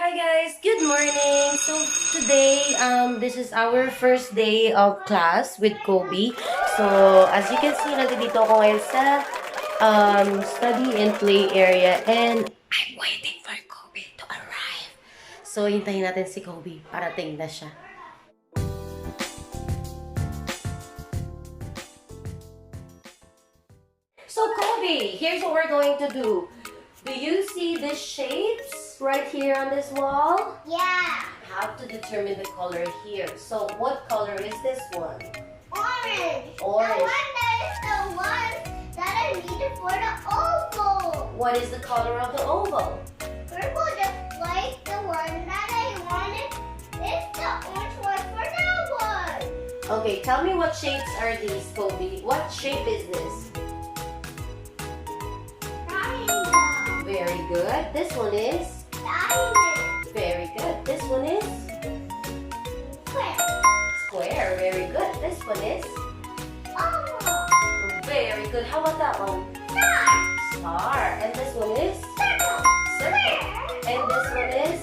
Hi guys, good morning. So today, this is our first day of class with Kobe. So as you can see, nandito ako ngayon sa study and play area, and I'm waiting for Kobe to arrive. So hintayin natin si Kobe, parating na siya. So Kobe, here's what we're going to do. Do you see the shapes right here on this wall? Yeah. Have to determine the color here. So what color is this one? Orange. Orange. The one that is the one that I needed for the oval. What is the color of the oval? Purple, just like the one that I wanted. It's the orange one for that one. Okay, tell me what shapes are these, Kobe? What shape is this? Triangle. Very good. This one is? Diamond. Very good. This one is? Square. Square. Very good. This one is? Oval. Very good. How about that one? Star. Star. And this one is? Circle. Circle. And this one is?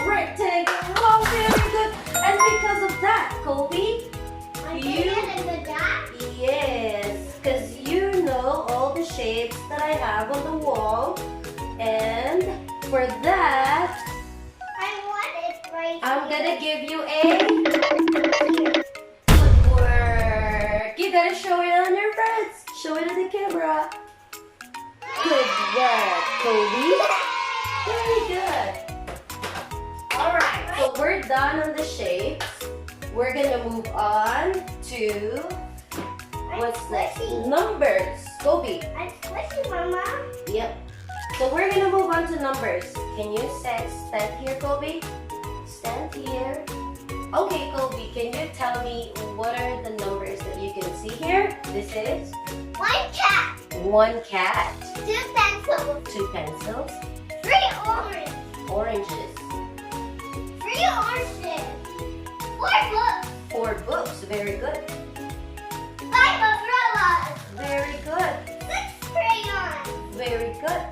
Rectangle. Rectangle. Wow, very good. And because of that, Kobe, I did a good job. yes, because you know all the shapes that I have on the wall. And for that, I want it right I'm here. gonna give you a good work. You gotta show it on your friends. Show it on the camera. Good work, Kobe. Very good. Alright, so we're done on the shapes. We're gonna move on to what's next? Numbers. Kobe. I'm squishy, Mama. Yep. So we're gonna move on to numbers. Can you stand here, Kobe? Stand here. Okay, Kobe, can you tell me what are the numbers that you can see here? This is? One cat. One cat. Two pencils. Two pencils. Three oranges. Oranges. Three oranges. Four books. Four books. Very good. Five umbrellas. Very good. Six crayons. Very good.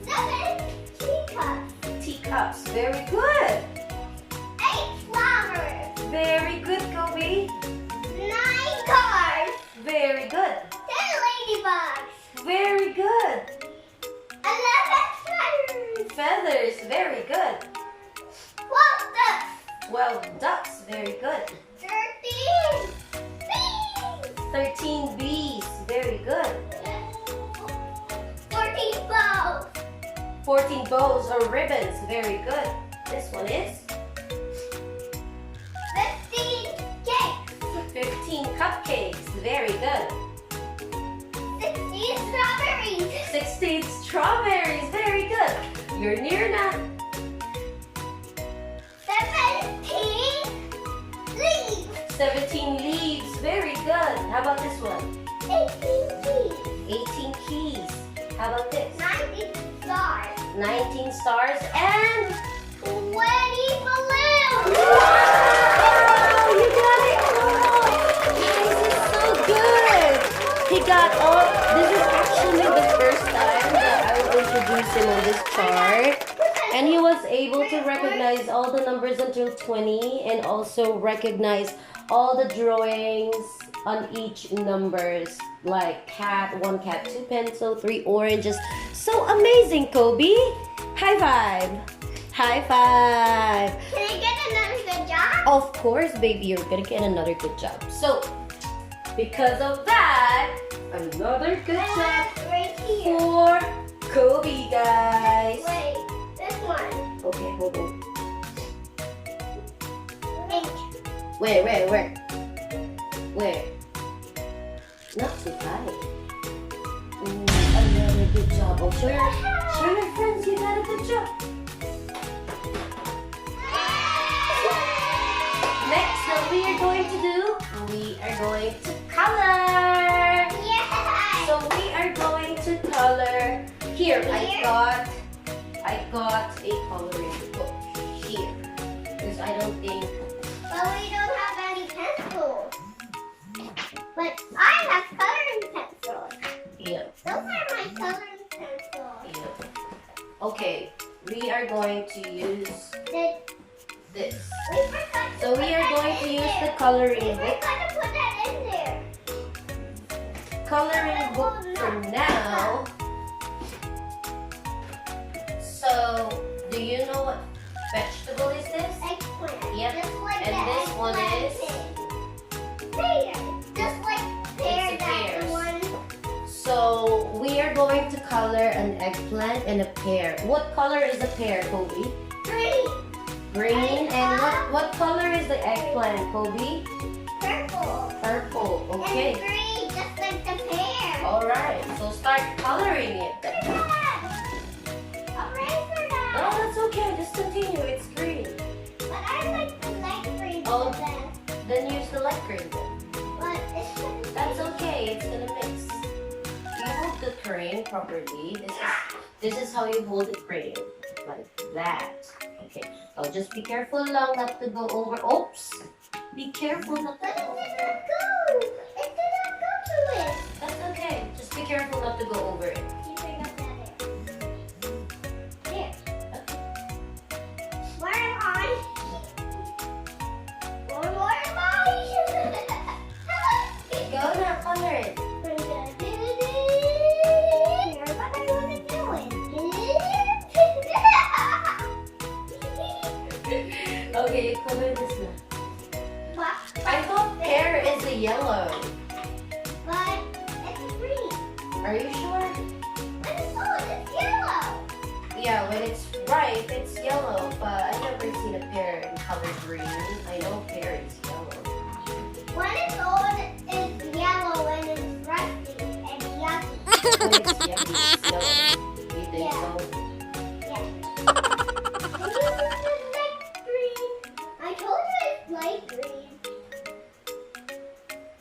Seven teacups. Teacups. Very good. Eight flowers. Very good, Kobe. Nine cars. Very good. 10 ladybugs. Very good. 11 feathers. Feathers. Very good. 12 ducks. 12 ducks. Very good. 13 bees. 13 bees. Very good. 14 bows. 14 bows or ribbons. Very good. This one is 15 cakes. 15 cupcakes. Very good. 16 strawberries. 16 strawberries. Very good. You're near now. 17 leaves. 17 leaves. Very good. How about this one? 18 keys. 18 keys. How about this? 19 stars. 19 stars and 20 balloons. wow! You got it all! This is so good! He got all. This is actually the first time that I will introduce him on this chart. And he was able to recognize all the numbers until 20 and also recognize all the drawings on each numbers, like cat, one cat, two pencil, three oranges. So amazing, Kobe! High five! High five! Can I get another good job? Of course, baby, you're gonna get another good job. So, because of that, another good job Right here. for Kobe, guys. Wait, this one. Okay, hold on. Ink. Where? Where? Not too high. Another good job. Oh, show your friends you got a good job. Next, what we are going to do, we are going to color. Yeah. So we are going to color here. I got a coloring book here because I don't think. But we don't have any pencils. But I have coloring pencils. Yeah. Those are my coloring pencils. Yeah. Okay, we are are going to use this. We forgot to So we put are that going to in use there. the coloring We book. forgot to put that in there. Coloring book for now. So, do you know what vegetable is this? Eggplant. Yep. Just like And the this one eggplant is? pear. Just like pear, It's a that pear. one. So, we are going to color an eggplant and a pear. What color is a pear, Kobe? Green. Green. And what color is the eggplant, Kobe? Purple. Purple. Okay. And green, just like the pear. Alright, so start coloring it then. I'm ready for that. Oh, that's okay. Just continue. It's green. But I like the light green Oh. the best. Then use the light green then. But it's gonna That's okay. It's gonna mix. You hold the crane properly. This is how you hold the crane. Like that. Okay. So just be careful lang not to go over. Oops. Be careful not to But go it over. didn't go. It didn't go to it. That's okay. Just be careful not to go over it. You bring up that there. Okay. Where am I? Where am I? Go now, color it. What are you gonna do it? Okay, you color this now. What? I thought pear is a yellow. But it's green. Are you sure? It's yellow. Yeah, when it's ripe, it's yellow, but I've never seen a pear in color green. I know pear is yellow. When it's old, it's yellow. When it's rusty and yucky. When it's yummy, it's yellow. You think Yeah. so? Yeah. And this is light green. I told you it's light green.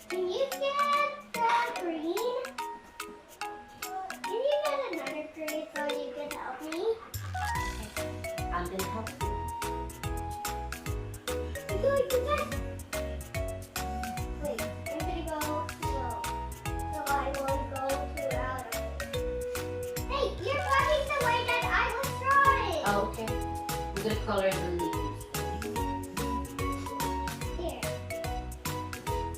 Can you get the green? Can you get another green so you can help me? I'm gonna help you. You do it again. Wait, I'm gonna go slow. So I won't go too out of it. Hey, you're going the way that I was drawing. Oh, okay. I'm gonna color the leaves. Here.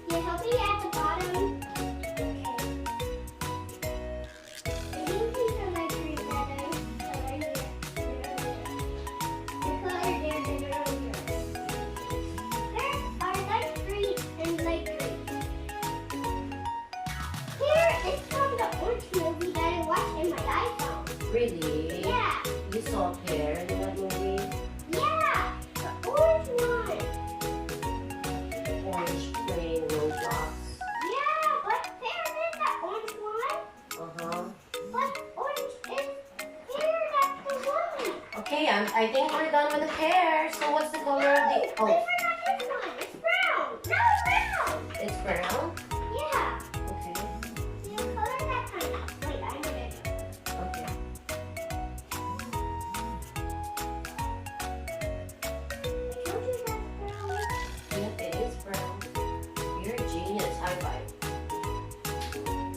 You help me at the bottom? Okay. And you these are my green that I colored here. The color there did earlier. There are light green and light green. Here is from the orange movie that I watched in my iPhone. Really? Yeah. You saw a pear in that movie? Yeah. The orange one. Orange plain Roblox. Yeah, but there is the orange one. Uh-huh. But orange is here, that's the one. Okay, I think we're done with the pear. So what's the color of the... We Oh, forgot this one. It's brown. No, it's brown. it's brown? Yeah. Okay. You color that kind. Wait, I'm gonna do it. Okay. I told you that's brown. Yep, it is brown. You're a genius. High five.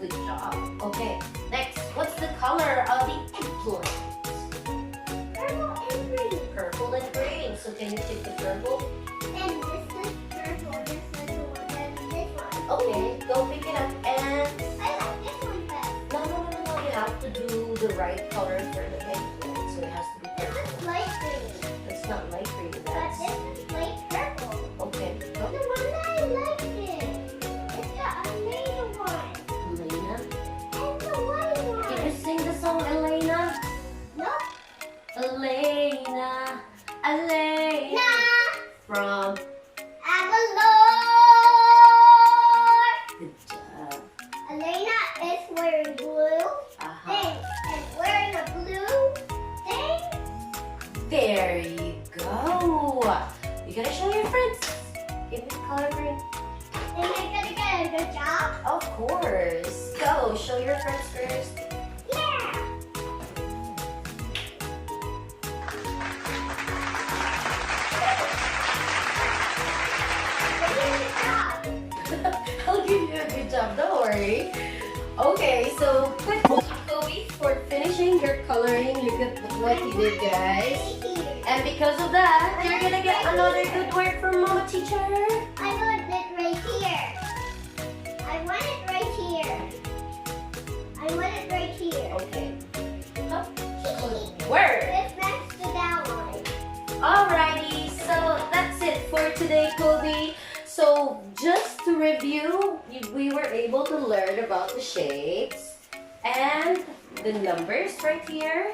Good job. Okay, next. What's the color of the eggplant? Purple and green. Purple and green. So can you pick the purple? And this is purple. This is the one. Then this one. Okay, go pick it up and... I like this one best. No. You have to do the right color for the eggplant. So it has to be This purple. is light green. It's not light green. But That's... this is light purple. Okay, The go. one that I liked it. It's the Elena one. Elena. And the white one. Can you sing the song, Elena? Nope. Elena. Elena. Nah. From... Avalor. Good job. Elena is wearing blue Uh-huh. thing and wearing a blue thing. There you go. You gotta show your friends. Give me the color green. And you're gonna get a good job. Of course. Go, show your friends first. Yeah. Good job. I'll give you a good job, don't worry. Okay, so quick Kobe for finishing your coloring. Look at what you did, guys. And because of that, you're gonna get another good work from MummaTeacher. I want it right here. I want it right here. I want it right here. Okay. Good work. It's next to that one. Alrighty, so that's it for today, Kobe. So just to review, we were able to learn about the shapes and the numbers right here.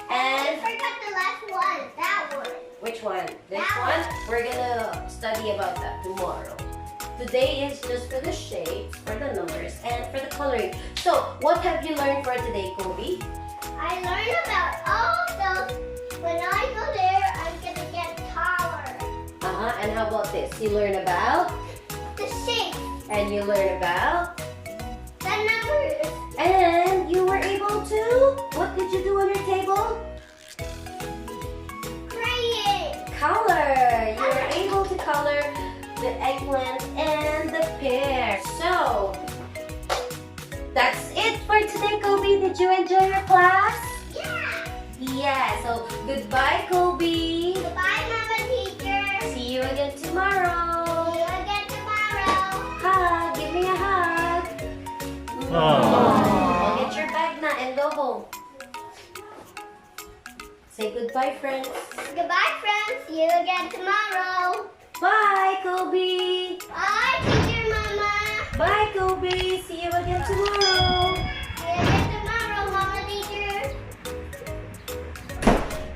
I And forgot the last one. That one. which one? This That one? We're gonna study about that tomorrow. Today is just for the shapes, for the numbers, and for the coloring. So what have you learned for today, Kobe? I learned about all those. When I go there, I'm gonna get taller. And how about this? You learn about, The shape, and you learn about, the numbers, and you were able to, what did you do on your table? praying. Color. You were able to color the eggplant and the pear. So, that's it for today, Kobe. Did you enjoy your class? Yeah. Yeah, so goodbye, Kobe. Goodbye, MummaTeacher. See you again tomorrow. See you again tomorrow. Hug. Give me a hug. Aww. Go get your bag now and go home. Say goodbye, friends. Goodbye, friends. See you again tomorrow. Bye, Kobe. Bye, Teacher Mama. Bye, Kobe. See you again tomorrow.